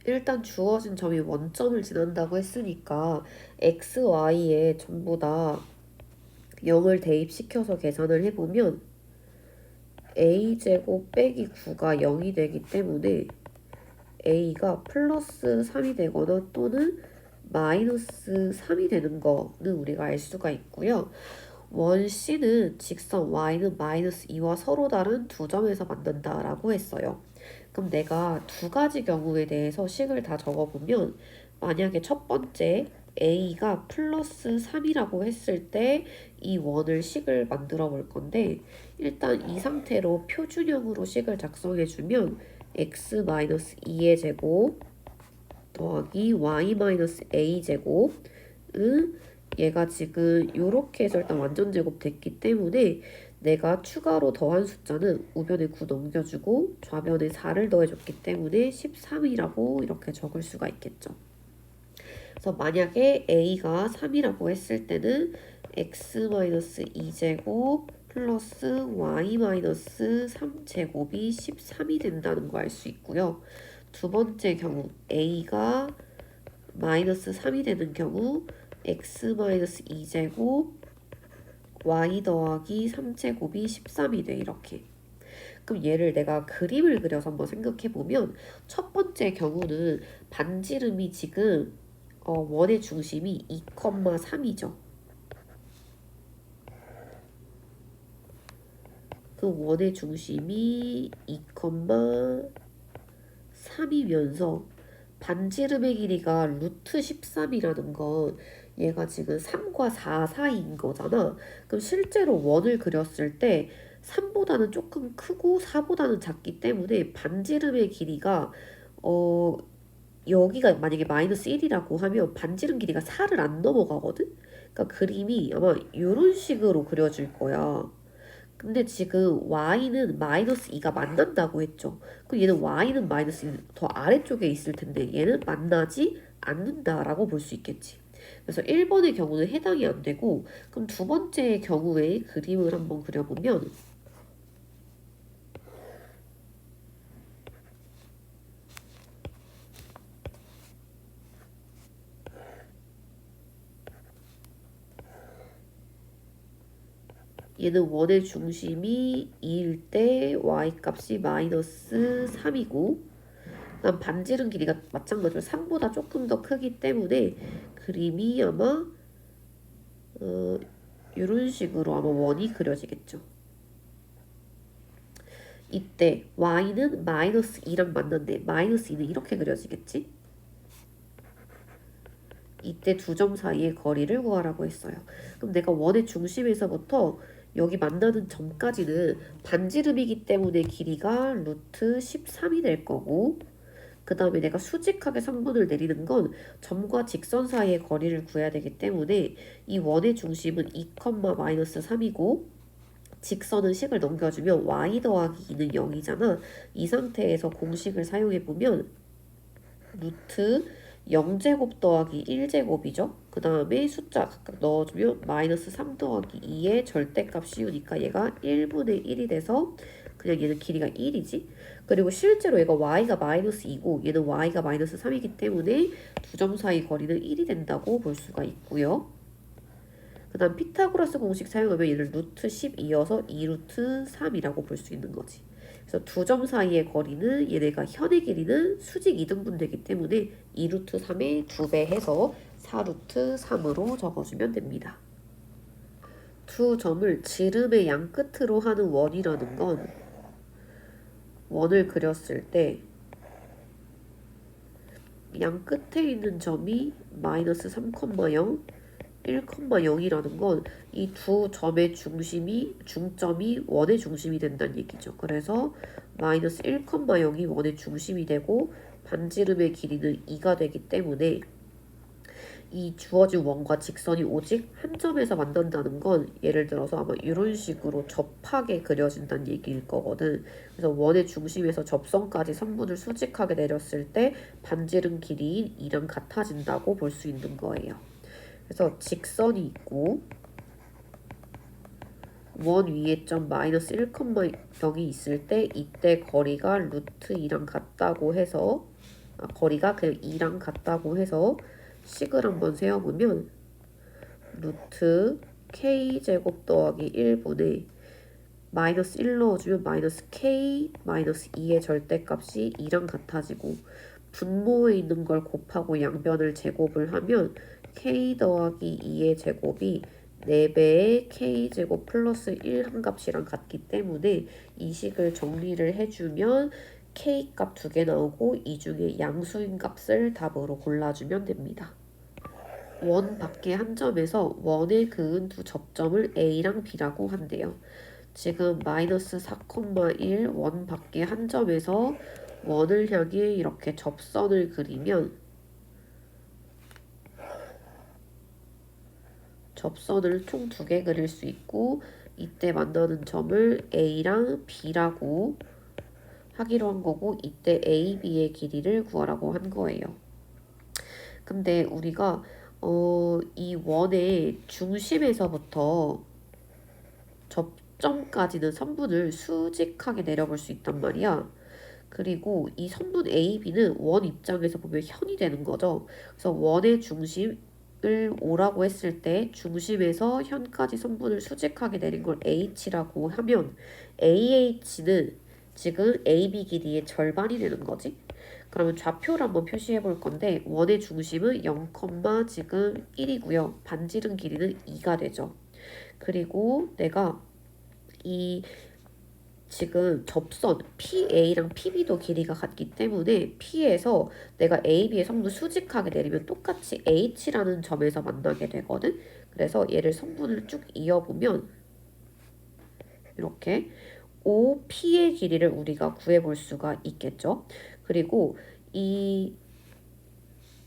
Speaker 1: 일단 주어진 점이 원점을 지난다고 했으니까 x, y에 전부 다 0을 대입시켜서 계산을 해보면 a제곱 빼기 9가 0이 되기 때문에 a가 플러스 3이 되거나 또는 마이너스 3이 되는 거는 우리가 알 수가 있고요. 원 C는 직선 y는 마이너스 2와 서로 다른 두 점에서 만난다라고 했어요. 그럼 내가 두 가지 경우에 대해서 식을 다 적어보면 만약에 첫 번째 a가 플러스 3이라고 했을 때 이 원을 식을 만들어 볼 건데 일단 이 상태로 표준형으로 식을 작성해주면 x-2의 제곱 더하기 y-a 제곱은 얘가 지금 이렇게 해서 일단 완전 제곱 됐기 때문에 내가 추가로 더한 숫자는 우변에 9 넘겨주고 좌변에 4를 더해줬기 때문에 13이라고 이렇게 적을 수가 있겠죠. 그래서 만약에 a가 3이라고 했을 때는 x-2제곱 플러스 y-3제곱이 13이 된다는 거 알 수 있고요. 두 번째 경우 a가 마이너스 3이 되는 경우 x-2제곱 y 더하기 3제곱이 13이 돼 이렇게. 그럼 얘를 내가 그림을 그려서 한번 생각해보면 첫 번째 경우는 반지름이 지금 원의 중심이 2,3이죠. 그 원의 중심이 2,3이면서 반지름의 길이가 루트 13이라는 건 얘가 지금 3과 4 사이인 거잖아. 그럼 실제로 원을 그렸을 때 3보다는 조금 크고 4보다는 작기 때문에 반지름의 길이가 여기가 만약에 마이너스 1이라고 하면 반지름 길이가 4를 안 넘어가거든? 그러니까 그림이 아마 이런 식으로 그려질 거야. 근데 지금 y는 마이너스 2가 만난다고 했죠. 그럼 얘는 y는 마이너스 2는 더 아래쪽에 있을 텐데 얘는 만나지 않는다라고 볼 수 있겠지. 그래서 1번의 경우는 해당이 안 되고 그럼 두 번째 경우의 그림을 한번 그려보면 얘는 원의 중심이 2일 때 y값이 마이너스 3이고 그다음 반지름 길이가 마찬가지로 3보다 조금 더 크기 때문에 그림이 아마 이런 식으로 아마 원이 그려지겠죠. 이때 y는 마이너스 2랑 만났는데 마이너스 2는 이렇게 그려지겠지? 이때 두 점 사이의 거리를 구하라고 했어요. 그럼 내가 원의 중심에서부터 여기 만나는 점까지는 반지름이기 때문에 길이가 루트 13이 될 거고 그 다음에 내가 수직하게 성분을 내리는 건 점과 직선 사이의 거리를 구해야 되기 때문에 이 원의 중심은 2,-3이고 직선은 식을 넘겨주면 y 더하기 2는 0이잖아. 이 상태에서 공식을 사용해보면 루트 0제곱 더하기 1제곱이죠. 그 다음에 숫자 각각 넣어주면 마이너스 3 더하기 2의 절대값 씌우니까 얘가 1분의 1이 돼서 그냥 얘는 길이가 1이지. 그리고 실제로 얘가 y가 마이너스 2고 얘는 y가 마이너스 3이기 때문에 두 점 사이 거리는 1이 된다고 볼 수가 있고요. 그 다음 피타고라스 공식 사용하면 얘를 루트 12여서 2루트 3이라고 볼 수 있는 거지. 그래서 두 점 사이의 거리는 얘네가 현의 길이는 수직 2등분 되기 때문에 2루트 3의 2배 해서 4루트 3으로 적어주면 됩니다. 두 점을 지름의 양 끝으로 하는 원이라는 건 원을 그렸을 때 양 끝에 있는 점이 마이너스 3,0, 1,0이라는 건 이 두 점의 중점이 원의 중심이 된다는 얘기죠. 그래서 마이너스 1,0이 원의 중심이 되고 반지름의 길이는 2가 되기 때문에 이 주어진 원과 직선이 오직 한 점에서 만난다는 건 예를 들어서 아마 이런 식으로 접하게 그려진다는 얘기일 거거든. 그래서 원의 중심에서 접선까지 선분을 수직하게 내렸을 때 반지름 길이인 2랑 같아진다고 볼 수 있는 거예요. 그래서 직선이 있고 원 위에 점 마이너스 1,0이 있을 때 이때 거리가 루트 2랑 같다고 해서 거리가 그냥 2랑 같다고 해서 식을 한번 세워보면 루트 k제곱 더하기 1분의 마이너스 1 넣어주면 마이너스 k 마이너스 2의 절대값이 2랑 같아지고 분모에 있는 걸 곱하고 양변을 제곱을 하면 k 더하기 2의 제곱이 4배의 k제곱 플러스 1 한 값이랑 같기 때문에 이 식을 정리를 해주면 k 값 2개 나오고 이 중에 양수인 값을 답으로 골라주면 됩니다. 원 밖의 한 점에서 원에 그은 두 접점을 A랑 B라고 한대요. 지금 마이너스 4,1 원 밖의 한 점에서 원을 향해 이렇게 접선을 그리면 접선을 총 2개 그릴 수 있고 이때 만나는 점을 A랑 B라고 하기로 한 거고 이때 A, B의 길이를 구하라고 한 거예요. 근데 우리가 이 원의 중심에서부터 접점까지는 선분을 수직하게 내려볼 수 있단 말이야. 그리고 이 선분 A, B는 원 입장에서 보면 현이 되는 거죠. 그래서 원의 중심을 O라고 했을 때 중심에서 현까지 선분을 수직하게 내린 걸 H라고 하면 AH는 지금 AB 길이의 절반이 되는 거지. 그러면 좌표를 한번 표시해 볼 건데 원의 중심은 0, 지금 1이고요. 반지름 길이는 2가 되죠. 그리고 내가 이 지금 접선 PA랑 PB도 길이가 같기 때문에 P에서 내가 AB의 선분 수직하게 내리면 똑같이 H라는 점에서 만나게 되거든. 그래서 얘를 선분을 쭉 이어보면 이렇게 OP의 길이를 우리가 구해볼 수가 있겠죠. 그리고 이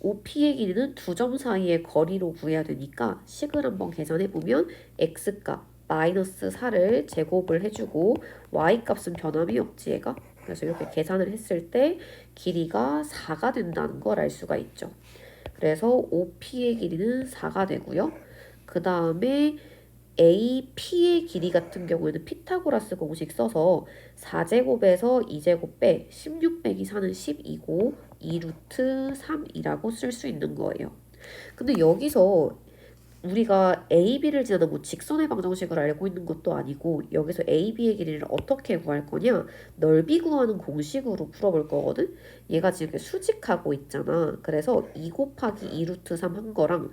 Speaker 1: OP의 길이는 두 점 사이의 거리로 구해야 되니까 식을 한번 계산해보면 X값 마이너스 4를 제곱을 해주고 Y값은 변함이 없지 얘가. 그래서 이렇게 계산을 했을 때 길이가 4가 된다는 걸 알 수가 있죠. 그래서 OP의 길이는 4가 되고요. 그 다음에 AP의 길이 같은 경우에는 피타고라스 공식 써서 4제곱에서 2제곱 빼 16 빼기 4는 12고 2루트 3이라고 쓸 수 있는 거예요. 근데 여기서 우리가 AB를 지나는 뭐 직선의 방정식을 알고 있는 것도 아니고 여기서 AB의 길이를 어떻게 구할 거냐? 넓이 구하는 공식으로 풀어볼 거거든? 얘가 지금 수직하고 있잖아. 그래서 2 곱하기 2루트 3 한 거랑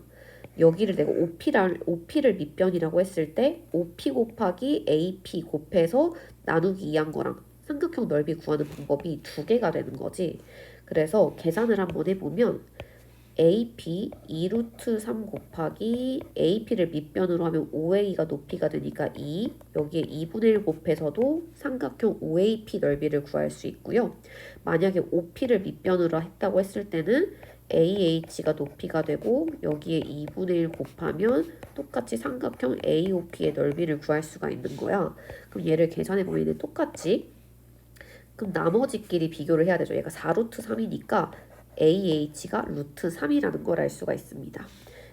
Speaker 1: 여기를 내가 OP를 밑변이라고 했을 때 OP 곱하기 AP 곱해서 나누기 2한 거랑 삼각형 넓이 구하는 방법이 2개가 되는 거지. 그래서 계산을 한번 해보면 AP 2루트 3 곱하기 AP를 밑변으로 하면 OA가 높이가 되니까 2 여기에 2분의 1 곱해서도 삼각형 OAP 넓이를 구할 수 있고요. 만약에 OP를 밑변으로 했다고 했을 때는 AH가 높이가 되고 여기에 2분의 1 곱하면 똑같이 삼각형 AOP의 넓이를 구할 수가 있는 거야. 그럼 얘를 계산해보면 똑같지? 그럼 나머지끼리 비교를 해야 되죠. 얘가 4루트 3이니까 AH가 루트 3이라는 걸 알 수가 있습니다.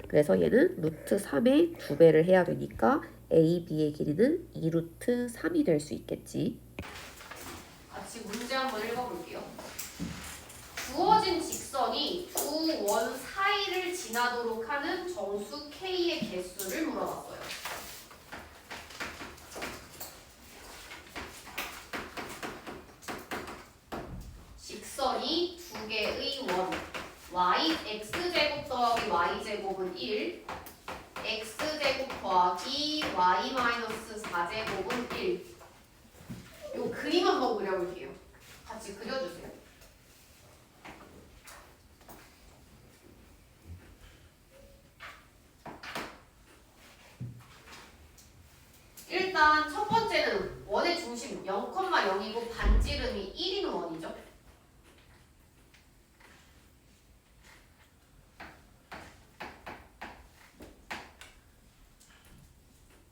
Speaker 1: 그래서 얘는 루트 3의 2배를 해야 되니까 AB의 길이는 2루트 3이 될 수 있겠지.
Speaker 2: 같이 문제 한번 읽어볼게요. 주어진 직선이 두 원 사이를 지나도록 하는 정수 K의 개수를 물어봤어요. 직선이 두 개의 원 x제곱 더하기 y제곱은 1 x제곱 더하기 y 마이너스 4제곱은 1 요 그림 한번 그려볼게요. 같이 그려주세요. 0이고 반지름이 1인 원이죠.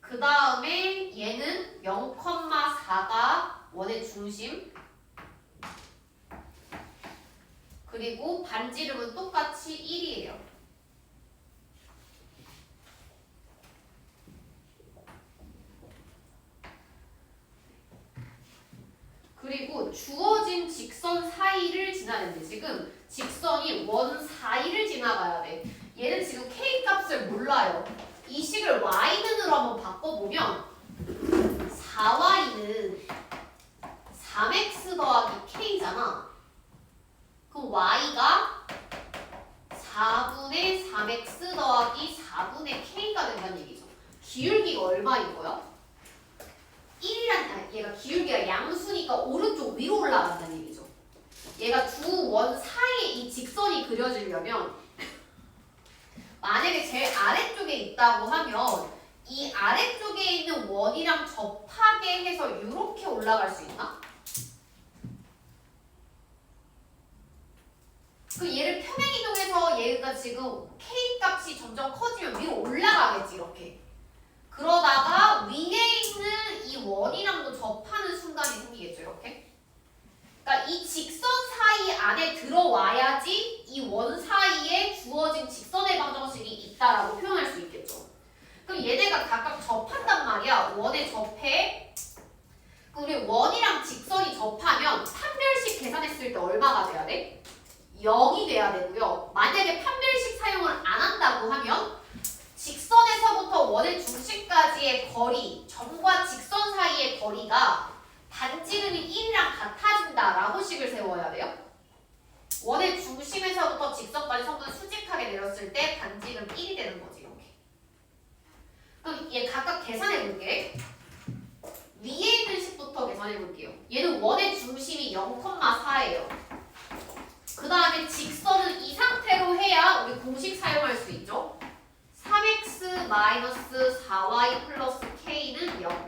Speaker 2: 그 다음에 얘는 0,4가 원의 중심, 그리고 반지름은 똑같이 1이에요. 그리고 주어진 직선 사이를 지나는데 지금 직선이 원 사이를 지나가야 돼. 얘는 지금 k 값을 몰라요. 이 식을 y는으로 한번 바꿔보면 4y는 3x 더하기 k잖아. 그럼 y가 4분의 3x 더하기 4분의 k가 된다는 얘기죠. 기울기가 얼마인 거야? 1이란, 얘가 기울기가 양수니까 오른쪽 위로 올라간다는 얘기죠. 얘가 두 원 사이에 이 직선이 그려지려면 만약에 제일 아래쪽에 있다고 하면 이 아래쪽에 있는 원이랑 접하게 해서 이렇게 올라갈 수 있나? 그 얘를 평행 이동해서 얘가 지금 k 값이 점점 커지면 위로 올라가겠지 이렇게. 그러다가 위에 있는 이 원이랑도 접하는 순간이 생기겠죠 이렇게. 그러니까 이 직선 사이 안에 들어와야지 이 원 사이에 주어진 직선의 방정식이 있다라고 표현할 수 있겠죠. 그럼 얘네가 각각 접한단 말이야. 원에 접해. 그럼 우리 원이랑 직선이 접하면 판별식 계산했을 때 얼마가 돼야 돼? 0이 돼야 되고요. 만약에 판별식 사용을 안 한다고 하면 직선에서부터 원의 중심까지의 거리, 점과 직선 사이의 거리가 반지름이 1이랑 같아진다라고 식을 세워야 돼요. 원의 중심에서부터 직선까지 선분 수직하게 내렸을 때 반지름 1이 되는 거지 이렇게. 그럼 얘 각각 계산해 볼게. 위에 있는 식부터 계산해 볼게요. 얘는 원의 중심이 0,4예요. 그 다음에 직선은 이 상태로 해야 우리 공식 사용할 수 있죠. 3x 마이너스 4y 플러스 k는 0.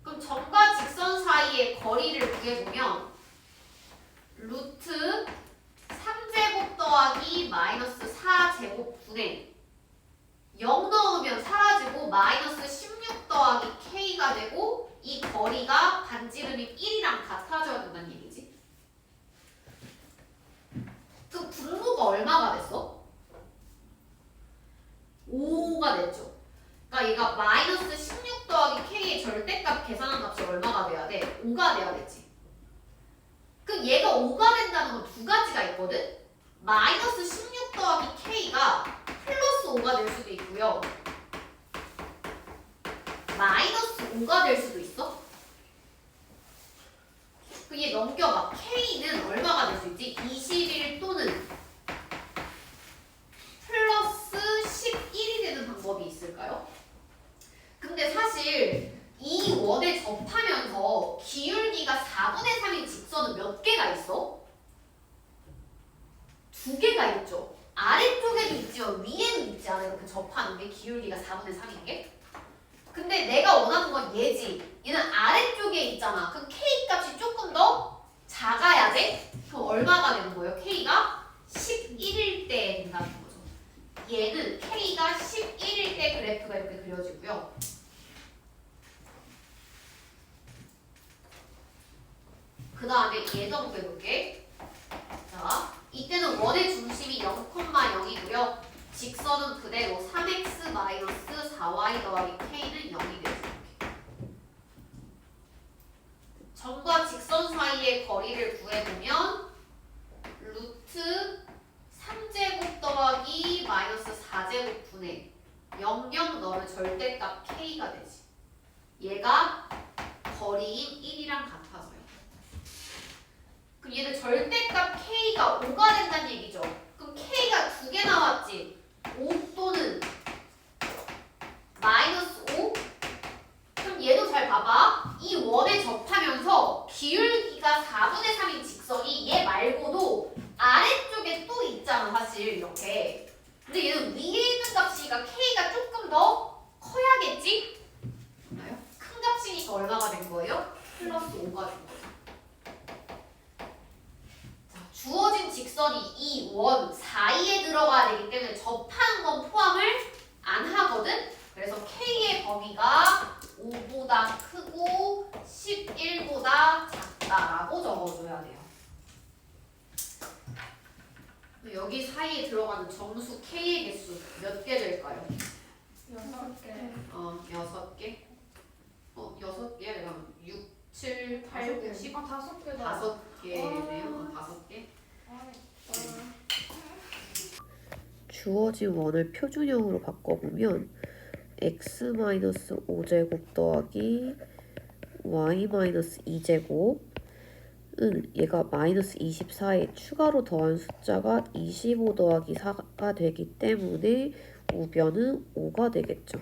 Speaker 2: 그럼 점과 직선 사이의 거리를 구해보면 루트 3제곱 더하기 마이너스 4제곱분의 0 넣으면 사라지고 마이너스 16 더하기 k가 되고 이 거리가 반지름이 1이랑 같아져야 된다는 얘기지. 그 분모가 얼마가 됐어? 5가 됐죠. 그러니까 얘가 마이너스 16 더하기 k의 절대값 계산한 값이 얼마가 돼야 돼? 5가 돼야 되지. 그럼 얘가 5가 된다는 건 두 가지가 있거든? 마이너스 16 더하기 k가 플러스 5가 될 수도 있고요. 마이너스 5가 될 수도 있어. 그 얘 넘겨봐. k는 얼마가 될 수 있지? 21 또는 플러스 11이 되는 방법이 있을까요? 근데 사실 이 원에 접하면서 기울기가 4분의 3인 직선은 몇 개가 있어? 2개가 있죠. 아래쪽에도 있지만 위에는 있지 않아? 이렇게 접하는 게 기울기가 4분의 3인 게? 근데 내가 원하는 건 얘지. 얘는 아래쪽에 있잖아. 그럼 k 값이 조금 더 작아야 돼? 그럼 얼마가 되는 거예요? k가 11일 때 된다는 거죠. 얘는 k가 11일 때 그래프가 이렇게 그려지고요. 그 다음에 얘도 한번 해볼게. 자, 이때는 원의 중심이 0,0이고요. 직선은 그대로 3x 마이너스 4y 더하기 k는 0이 되죠. 점과 직선 사이의 거리를 구해보면 루트 3제곱 더하기 마이너스 4제곱분의 00 넣으면 절대값 k가 되지. 얘가 거리인 1이랑 같아져요. 그럼 얘는 절대값 k가 5가 된다는 얘기죠. 그럼 k가 2개 나왔지. 5 또는 마이너스 5? 그럼 얘도 잘 봐봐. 이 원에 접하면서 기울기가 4분의 3인 직선이 얘 말고도 아래쪽에 또 있잖아 사실 이렇게. 근데 얘는 위에 있는 값이니까 k가 조금 더 커야겠지? 큰 값이니까 얼마가 된 거예요? 직선이 이 원 사이에 들어가야 되기 때문에 접하는 건 포함을 안 하거든? 그래서 K의 범위가 5보다 크고 11보다 작다라고 적어줘야 돼요. 여기 사이에 들어가는 정수 K의 개수 몇 개 될까요?
Speaker 3: 6개.
Speaker 2: 6개? 6개? 6, 7, 8, 9, 10?
Speaker 3: 5개다.
Speaker 2: 5개네요. 5개.
Speaker 1: 주어진 원을 표준형으로 바꿔보면 x-5제곱 더하기 y-2제곱은 얘가 마이너스 24에 추가로 더한 숫자가 25 더하기 4가 되기 때문에 우변은 5가 되겠죠.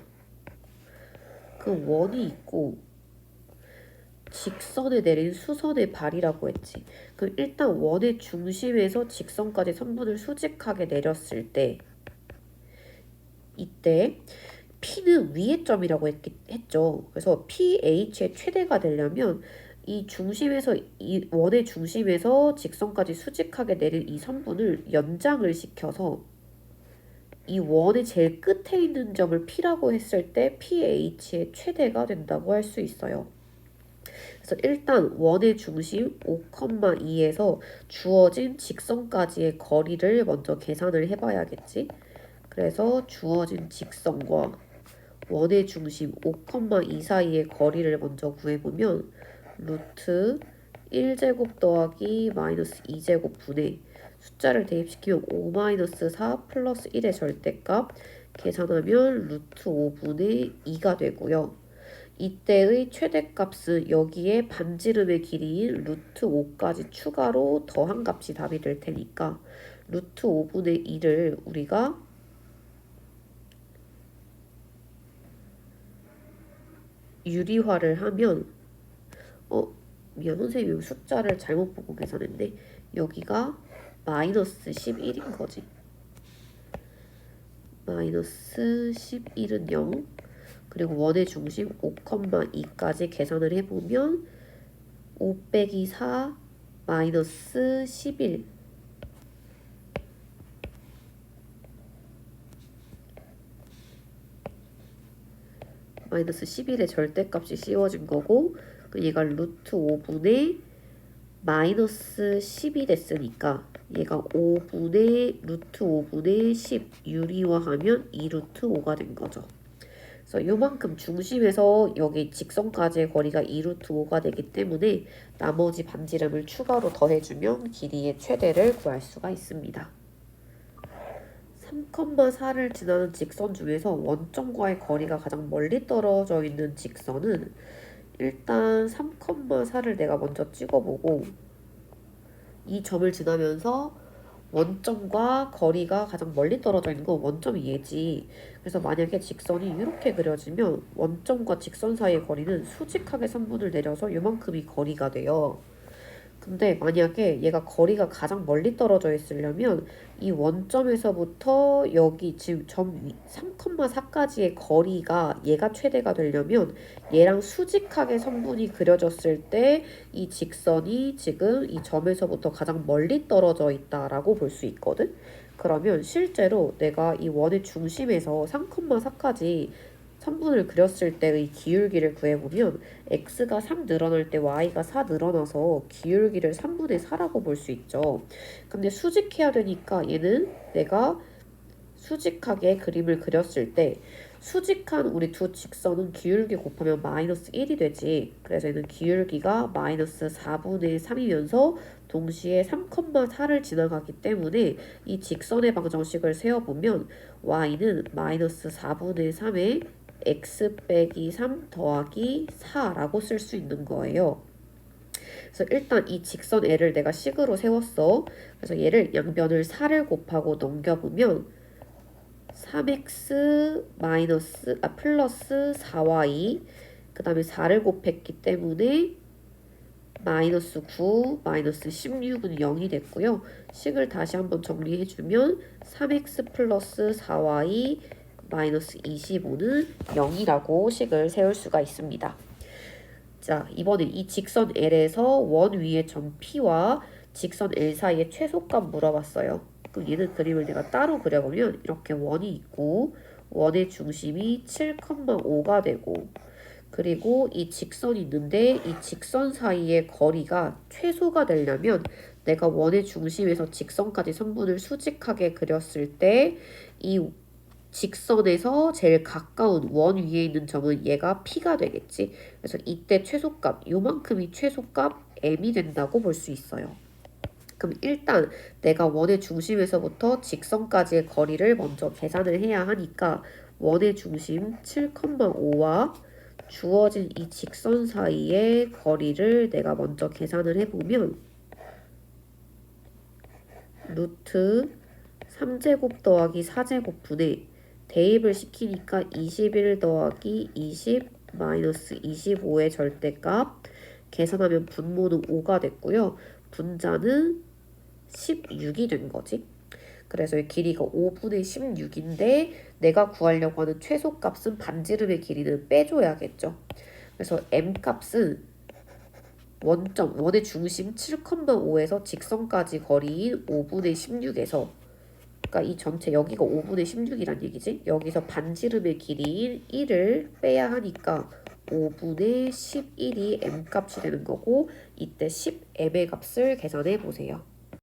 Speaker 1: 그 원이 있고 직선에 내린 수선의 발이라고 했지. 그럼 일단 원의 중심에서 직선까지 선분을 수직하게 내렸을 때 이때 P는 위의 점이라고 했죠. 그래서 PH의 최대가 되려면 이 중심에서 이 원의 중심에서 직선까지 수직하게 내린 이 선분을 연장을 시켜서 이 원의 제일 끝에 있는 점을 P라고 했을 때 PH의 최대가 된다고 할 수 있어요. 그래서 일단 원의 중심 5,2에서 주어진 직선까지의 거리를 먼저 계산을 해봐야겠지. 그래서 주어진 직선과 원의 중심 5,2 사이의 거리를 먼저 구해보면 루트 1제곱 더하기 마이너스 2제곱 분의 숫자를 대입시키면 5-4 플러스 1의 절대값 계산하면 루트 5분의 2가 되고요. 이때의 최대값은 여기에 반지름의 길이인 루트 5까지 추가로 더한 값이 답이 될 테니까 루트 5분의 2를 우리가 유리화를 하면 미안 선생님 여기 숫자를 잘못 보고 계산했네. 여기가 마이너스 11인 거지. 마이너스 11은 0 그리고 원의 중심 5,2까지 계산을 해보면 5 빼기 4 마이너스 11 마이너스 11의 절대값이 씌워진 거고 얘가 루트 5분의 마이너스 10이 됐으니까 얘가 5분의 루트 5분의 10 유리화하면 2 루트 5가 된 거죠. 그래서 요만큼 중심에서 여기 직선까지의 거리가 2 루트 5가 되기 때문에 나머지 반지름을 추가로 더해주면 길이의 최대를 구할 수가 있습니다. 3,4를 지나는 직선 중에서 원점과의 거리가 가장 멀리 떨어져 있는 직선은 일단 3,4를 내가 먼저 찍어보고 이 점을 지나면서 원점과 거리가 가장 멀리 떨어져 있는 건 원점이 얘지. 그래서 만약에 직선이 이렇게 그려지면 원점과 직선 사이의 거리는 수직하게 선분을 내려서 이만큼이 거리가 돼요. 근데 만약에 얘가 거리가 가장 멀리 떨어져 있으려면 이 원점에서부터 여기 지금 점 3,4까지의 거리가 얘가 최대가 되려면 얘랑 수직하게 선분이 그려졌을 때 이 직선이 지금 이 점에서부터 가장 멀리 떨어져 있다라고 볼 수 있거든. 그러면 실제로 내가 이 원의 중심에서 3,4까지 선분을 그렸을 때의 기울기를 구해보면 x가 3 늘어날 때 y가 4 늘어나서 기울기를 3분의 4라고 볼 수 있죠. 근데 수직해야 되니까 얘는 내가 수직하게 그림을 그렸을 때 수직한 우리 두 직선은 기울기 곱하면 마이너스 1이 되지. 그래서 얘는 기울기가 마이너스 4분의 3이면서 동시에 3,4를 지나가기 때문에 이 직선의 방정식을 세어보면 y는 마이너스 4분의 3에 x 빼기 3 더하기 4라고 쓸 수 있는 거예요. 그래서 일단 이 직선 L을 내가 식으로 세웠어. 그래서 얘를 양변을 4를 곱하고 넘겨보면 3x 플러스 4y 그 다음에 4를 곱했기 때문에 마이너스 9, 마이너스 16은 0이 됐고요. 식을 다시 한번 정리해주면 3x 플러스 4y 마이너스 25는 0이라고 식을 세울 수가 있습니다. 자, 이번에 이 직선 L에서 원 위의 점 P와 직선 L 사이의 최소값 물어봤어요. 그럼 얘는 그림을 내가 따로 그려보면 이렇게 원이 있고 원의 중심이 7,5가 되고 그리고 이 직선이 있는데 이 직선 사이의 거리가 최소가 되려면 내가 원의 중심에서 직선까지 선분을 수직하게 그렸을 때 이 직선에서 제일 가까운 원 위에 있는 점은 얘가 P가 되겠지. 그래서 이때 최소값, 요만큼이 최소값 M이 된다고 볼 수 있어요. 그럼 일단 내가 원의 중심에서부터 직선까지의 거리를 먼저 계산을 해야 하니까 원의 중심 7,5와 주어진 이 직선 사이의 거리를 내가 먼저 계산을 해보면 루트 3제곱 더하기 4제곱 분의 대입을 시키니까 21 더하기 20 마이너스 25의 절대값 계산하면 분모는 5가 됐고요. 분자는 16이 된 거지. 그래서 이 길이가 5분의 16인데 내가 구하려고 하는 최소값은 반지름의 길이는 빼줘야겠죠. 그래서 m값은 원점, 원의 중심 7,5에서 직선까지 거리인 5분의 16에서 그러니까 이 전체 여기가 5분의 16이란 얘기지. 여기서 반지름의 길이인 1을 빼야 하니까 5분의 11이 m값이 되는 거고 이때 10m의 값을 계산해 보세요.